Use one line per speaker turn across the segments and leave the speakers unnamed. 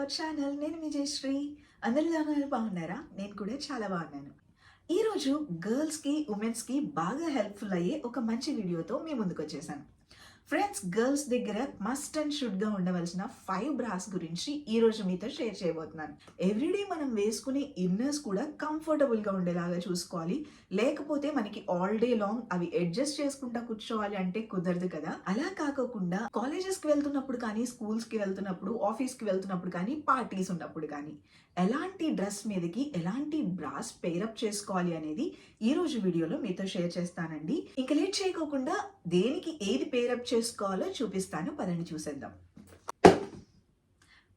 Our channel. నేను విజయశ్రీ. అందరూ బాగున్నారా? నేను కూడా చాలా బాగున్నాను. ఈరోజు గర్ల్స్కి ఉమెన్స్కి బాగా హెల్ప్ఫుల్ అయ్యే ఒక మంచి వీడియోతో మీ ముందుకు వచ్చేసాను. ఫ్రెండ్స్, గర్ల్స్ దగ్గర మస్ట్ అండ్ షుడ్గా ఉండవలసిన 5 బ్రాస్ గురించి ఈరోజు మీతో షేర్ చేయబోతున్నాను. ఎవ్రీడే మనం వేసుకునే ఇన్నర్స్ కూడా కంఫర్టబుల్గా ఉండేలాగా చూసుకోవాలి. లేకపోతే మనకి ఆల్ డే లాంగ్ అవి అడ్జస్ట్ చేసుకుంటా కూర్చోవాలి అంటే కుదరదు కదా. అలా కాకోకుండా కాలేజెస్కి వెళ్తున్నప్పుడు కానీ, స్కూల్స్కి వెళ్తున్నప్పుడు, ఆఫీస్కి వెళ్తున్నప్పుడు కానీ, పార్టీస్ ఉన్నప్పుడు కానీ ఎలాంటి డ్రెస్ మీదకి ఎలాంటి బ్రాస్ పేరప్ చేసుకోవాలి అనేది ఈ రోజు వీడియోలో మీతో షేర్ చేస్తానండి. ఇంకా లేట్ చేయకోకుండా దేనికి ఏది పేరప్ చేసుకోవాలో చూపిస్తాను. పదండి చూసేద్దాం.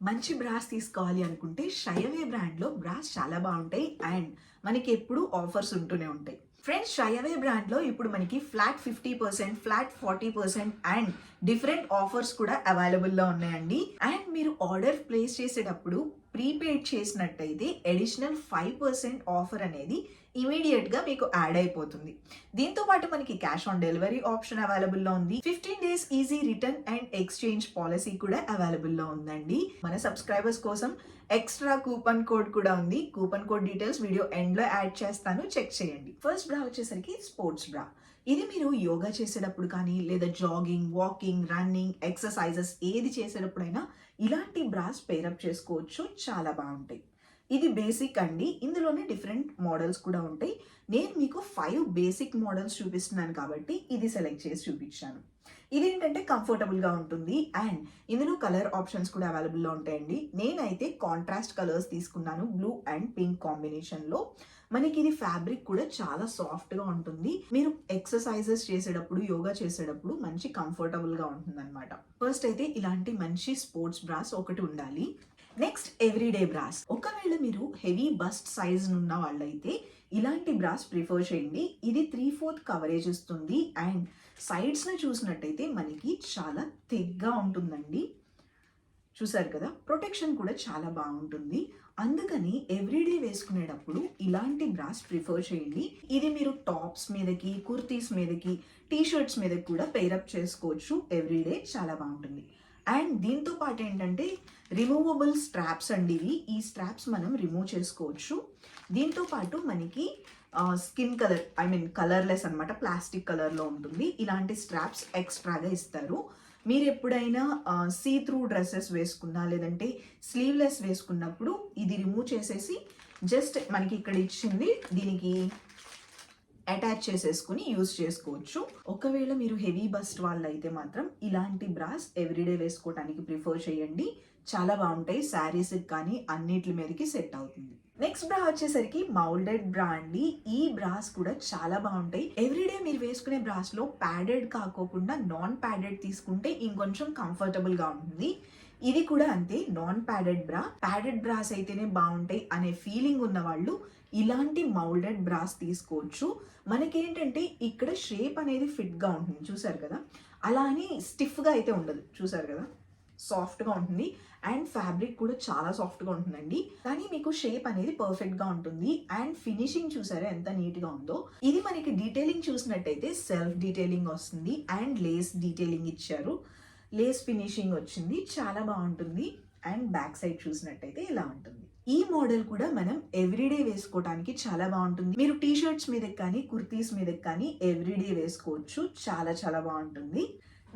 మంచి బ్రాస్ తీసుకోవాలి అనుకుంటే షయవే బ్రాండ్లో బ్రాస్ చాలా బాగుంటాయి అండ్ మనకి ఎప్పుడు ఆఫర్స్ ఉంటూనే ఉంటాయి. ఫ్రెండ్స్, షయవే బ్రాండ్లో ఇప్పుడు మనకి flat 50%, flat 40% and different offers కూడా అవైలబుల్లో ఉన్నాయండి. అండ్ మీరు ఆర్డర్ ప్లేస్ చేసేటప్పుడు ప్రీపెయిడ్ చేసినట్టయితే అడిషనల్ 5% ఆఫర్ అనేది ఇమీడియట్గా మీకు యాడ్ అయిపోతుంది. దీంతో పాటు మనకి క్యాష్ ఆన్ డెలివరీ ఆప్షన్ అవైలబుల్లో ఉంది. 15 days easy return and exchange policy కూడా అవైలబుల్లో ఉందండి. మన సబ్స్క్రైబర్స్ కోసం ఎక్స్ట్రా కూపన్ కోడ్ కూడా ఉంది. కూపన్ కోడ్ డీటెయిల్స్ వీడియో ఎండ్లో యాడ్ చేస్తాను, చెక్ చేయండి. ఫస్ట్ బ్రా వచ్చేసరికి స్పోర్ట్స్ బ్రా. ఇది మీరు యోగా చేసేటప్పుడు కానీ, లేదా జాగింగ్, వాకింగ్, రన్నింగ్, ఎక్సర్సైజెస్ ఏది చేసేటప్పుడైనా ఇలాంటి బ్రాస్ పేరప్ చేసుకోవచ్చు. చాలా బాగుంటాయి. ఇది బేసిక్ అండి. ఇందులోనే డిఫరెంట్ మోడల్స్ కూడా ఉంటాయి. నేను మీకు 5 బేసిక్ మోడల్స్ చూపిస్తున్నాను కాబట్టి ఇది సెలెక్ట్ చేసి చూపించాను. ఇదేంటంటే కంఫర్టబుల్గా ఉంటుంది అండ్ ఇందులో కలర్ ఆప్షన్స్ కూడా అవైలబుల్లో ఉంటాయండి. నేనైతే కాంట్రాస్ట్ కలర్స్ తీసుకున్నాను, బ్లూ అండ్ పింక్ కాంబినేషన్లో. మనకి ఇది ఫ్యాబ్రిక్ కూడా చాలా సాఫ్ట్గా ఉంటుంది. మీరు ఎక్సర్సైజెస్ చేసేటప్పుడు, యోగా చేసేటప్పుడు మంచి కంఫర్టబుల్గా ఉంటుంది అనమాట. ఫస్ట్ అయితే ఇలాంటి మంచి స్పోర్ట్స్ బ్రాస్ ఒకటి ఉండాలి. Next everyday brass. ఒకవేళ మీరు హెవీ బస్ట్ సైజ్ ఉన్న వాళ్ళైతే ఇలాంటి బ్రాస్ ప్రిఫర్ చేయండి. ఇది 3/4 కవరేజ్ ఇస్తుంది అండ్ సైడ్స్ని చూసినట్టయితే మనకి చాలా థిక్గా ఉంటుందండి. చూసారు కదా, ప్రొటెక్షన్ కూడా చాలా బాగుంటుంది. అందుకని ఎవ్రీడే వేసుకునేటప్పుడు ఇలాంటి బ్రాస్ ప్రిఫర్ చేయండి. ఇది మీరు టాప్స్ మీదకి, కుర్తీస్ మీదకి, టీషర్ట్స్ మీదకి కూడా పేరప్ చేసుకోవచ్చు. ఎవ్రీడే చాలా బాగుంటుంది. అండ్ దీంతో పాటు ఏంటంటే రిమూవబుల్ స్ట్రాప్స్ అండి ఇవి. ఈ స్ట్రాప్స్ మనం రిమూవ్ చేసుకోవచ్చు. దీంతో పాటు మనకి స్కిన్ కలర్, కలర్లెస్ అనమాట, ప్లాస్టిక్ కలర్లో ఉంటుంది. ఇలాంటి స్ట్రాప్స్ ఎక్స్ట్రాగా ఇస్తారు. మీరు ఎప్పుడైనా సీ త్రూ డ్రెస్సెస్ వేసుకున్నా, లేదంటే స్లీవ్లెస్ వేసుకున్నప్పుడు ఇది రిమూవ్ చేసేసి జస్ట్ మనకి ఇక్కడ ఇచ్చింది దీనికి అటాచ్ చేసేసుకుని యూజ్ చేసుకోవచ్చు. ఒకవేళ మీరు హెవీ బస్ట్ వాళ్ళు అయితే మాత్రం ఇలాంటి బ్రాస్ ఎవ్రీడే వేసుకోవడానికి ప్రిఫర్ చేయండి. చాలా బాగుంటాయి. శారీస్కి కానీ అన్నిటి మీదకి సెట్ అవుతుంది. నెక్స్ట్ బ్రా వచ్చేసరికి మౌల్డెడ్ బ్రా అండి. ఈ బ్రాస్ కూడా చాలా బాగుంటాయి. ఎవ్రీడే మీరు వేసుకునే బ్రాస్ లో ప్యాడెడ్ కాకోకుండా నాన్ ప్యాడెడ్ తీసుకుంటే ఇంకొంచెం కంఫర్టబుల్ గా ఉంటుంది. ఇది కూడా అంతే, నాన్ ప్యాడెడ్ బ్రా. ప్యాడెడ్ బ్రాస్ అయితేనే బాగుంటాయి అనే ఫీలింగ్ ఉన్న వాళ్ళు ఇలాంటి మౌల్డెడ్ బ్రాస్ తీసుకోవచ్చు. మనకేంటంటే ఇక్కడ షేప్ అనేది ఫిట్గా ఉంటుంది. చూసారు కదా, అలా అని స్టిఫ్గా అయితే ఉండదు. చూసారు కదా, సాఫ్ట్గా ఉంటుంది అండ్ ఫ్యాబ్రిక్ కూడా చాలా సాఫ్ట్గా ఉంటుందండి. కానీ మీకు షేప్ అనేది పర్ఫెక్ట్గా ఉంటుంది అండ్ ఫినిషింగ్ చూసారా ఎంత నీట్గా ఉందో. ఇది మనకి డీటెయిలింగ్ చూసినట్టయితే సెల్ఫ్ డీటెయిలింగ్ వస్తుంది అండ్ లేస్ డీటెయిలింగ్ ఇచ్చారు. లేస్ ఫినిషింగ్ వచ్చింది, చాలా బాగుంటుంది. అండ్ బ్యాక్ సైడ్ చూసినట్టయితే ఇలా ఉంటుంది. ఈ మోడల్ కూడా మనం ఎవ్రీడే వేసుకోవడానికి చాలా బాగుంటుంది. మీరు టీ షర్ట్స్ మీదకి కానీ, కుర్తీస్ మీదకి కానీ ఎవ్రీడే వేసుకోవచ్చు. చాలా చాలా బాగుంటుంది.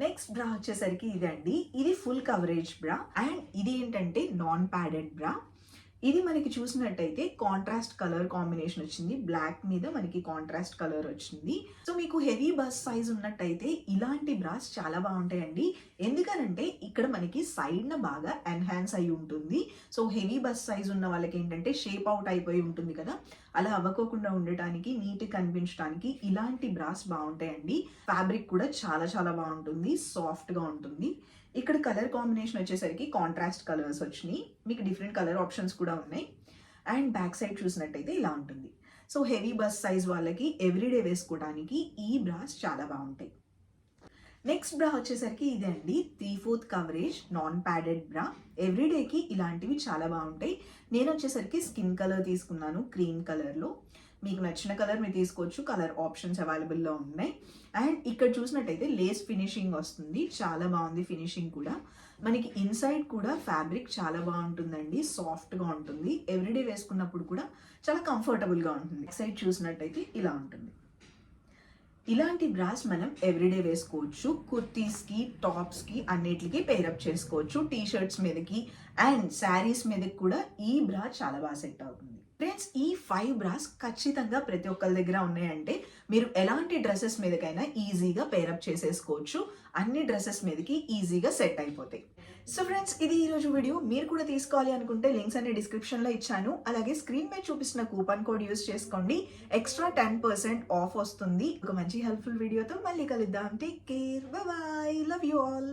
నెక్స్ట్ బ్రా వచ్చేసరికి ఇదండి. ఇది ఫుల్ కవరేజ్ బ్రా అండ్ ఇది ఏంటంటే నాన్ ప్యాడెడ్ బ్రా. ఇది మనకి చూసినట్టయితే కాంట్రాస్ట్ కలర్ కాంబినేషన్ వచ్చింది. బ్లాక్ మీద మనకి కాంట్రాస్ట్ కలర్ వచ్చింది. సో మీకు హెవీ బస్ సైజ్ ఉన్నట్టయితే ఇలాంటి బ్రాస్ చాలా బాగుంటాయండి. ఎందుకనంటే ఇక్కడ మనకి సైడ్న బాగా ఎన్హాన్స్ అయి ఉంటుంది. సో హెవీ బస్ సైజ్ ఉన్న వాళ్ళకి ఏంటంటే షేప్ అవుట్ అయిపోయి ఉంటుంది కదా, అలా అవ్వకోకుండా ఉండటానికి, నీట్గా కనిపించడానికి ఇలాంటి బ్రాస్ బాగుంటాయండి. ఫ్యాబ్రిక్ కూడా చాలా చాలా బాగుంటుంది, సాఫ్ట్గా ఉంటుంది. ఇక్కడ కలర్ కాంబినేషన్ వచ్చేసరికి కాంట్రాస్ట్ కలర్స్ వచ్చినాయి. మీకు డిఫరెంట్ కలర్ ఆప్షన్స్ కూడా ఉన్నాయి. అండ్ బ్యాక్ సైడ్ చూసినట్టయితే ఇలా ఉంటుంది. సో హెవీ బస్ సైజ్ వాళ్ళకి ఎవ్రీడే వేసుకోవడానికి ఈ బ్రాస్ చాలా బాగుంటాయి. నెక్స్ట్ బ్రా వచ్చేసరికి ఇదే అండి, 3/4 కవరేజ్ నాన్ ప్యాడెడ్ బ్రా. ఎవ్రీడేకి ఇలాంటివి చాలా బాగుంటాయి. నేను వచ్చేసరికి స్కిన్ కలర్ తీసుకున్నాను, క్రీమ్ కలర్లో. మీకు నచ్చిన కలర్ మీరు తీసుకోవచ్చు. కలర్ ఆప్షన్స్ అవైలబుల్లో ఉన్నాయి. అండ్ ఇక్కడ చూసినట్టయితే లేస్ ఫినిషింగ్ వస్తుంది, చాలా బాగుంది ఫినిషింగ్ కూడా. మనకి ఇన్సైడ్ కూడా ఫ్యాబ్రిక్ చాలా బాగుంటుందండి, సాఫ్ట్గా ఉంటుంది. ఎవ్రీడే వేసుకున్నప్పుడు కూడా చాలా కంఫర్టబుల్గా ఉంటుంది. సైడ్ చూసినట్టయితే ఇలా ఉంటుంది. ఇలాంటి బ్రాస్ మనం ఎవ్రీడే వేసుకోవచ్చు. కుర్తీస్కి, టాప్స్కి అన్నిటికీ పేరప్ చేసుకోవచ్చు. టీ షర్ట్స్ మీదకి అండ్ శారీస్ మీదకి కూడా ఈ బ్రా చాలా బాగా సెట్ అవుతుంది. ఫ్రెండ్స్, ఈ 5 బ్రాస్ ఖచ్చితంగా ప్రతి ఒక్కరి దగ్గర ఉన్నాయంటే మీరు ఎలాంటి డ్రెస్సెస్ మీదకైనా ఈజీగా పేరప్ చేసేసుకోవచ్చు. అన్ని డ్రెస్సెస్ మీదకి ఈజీగా సెట్ అయిపోతాయి. సో ఫ్రెండ్స్, ఇది ఈరోజు వీడియో. మీరు కూడా తీసుకోవాలి అనుకుంటే లింక్స్ అన్ని డిస్క్రిప్షన్లో ఇచ్చాను. అలాగే స్క్రీన్ మీద చూపిస్తున్న కూపన్ కోడ్ యూస్ చేసుకోండి, ఎక్స్ట్రా 10% ఆఫ్ వస్తుంది. ఒక మంచి హెల్ప్ఫుల్ వీడియోతో మళ్ళీ కలుద్దాం. Take care, by by, love you all.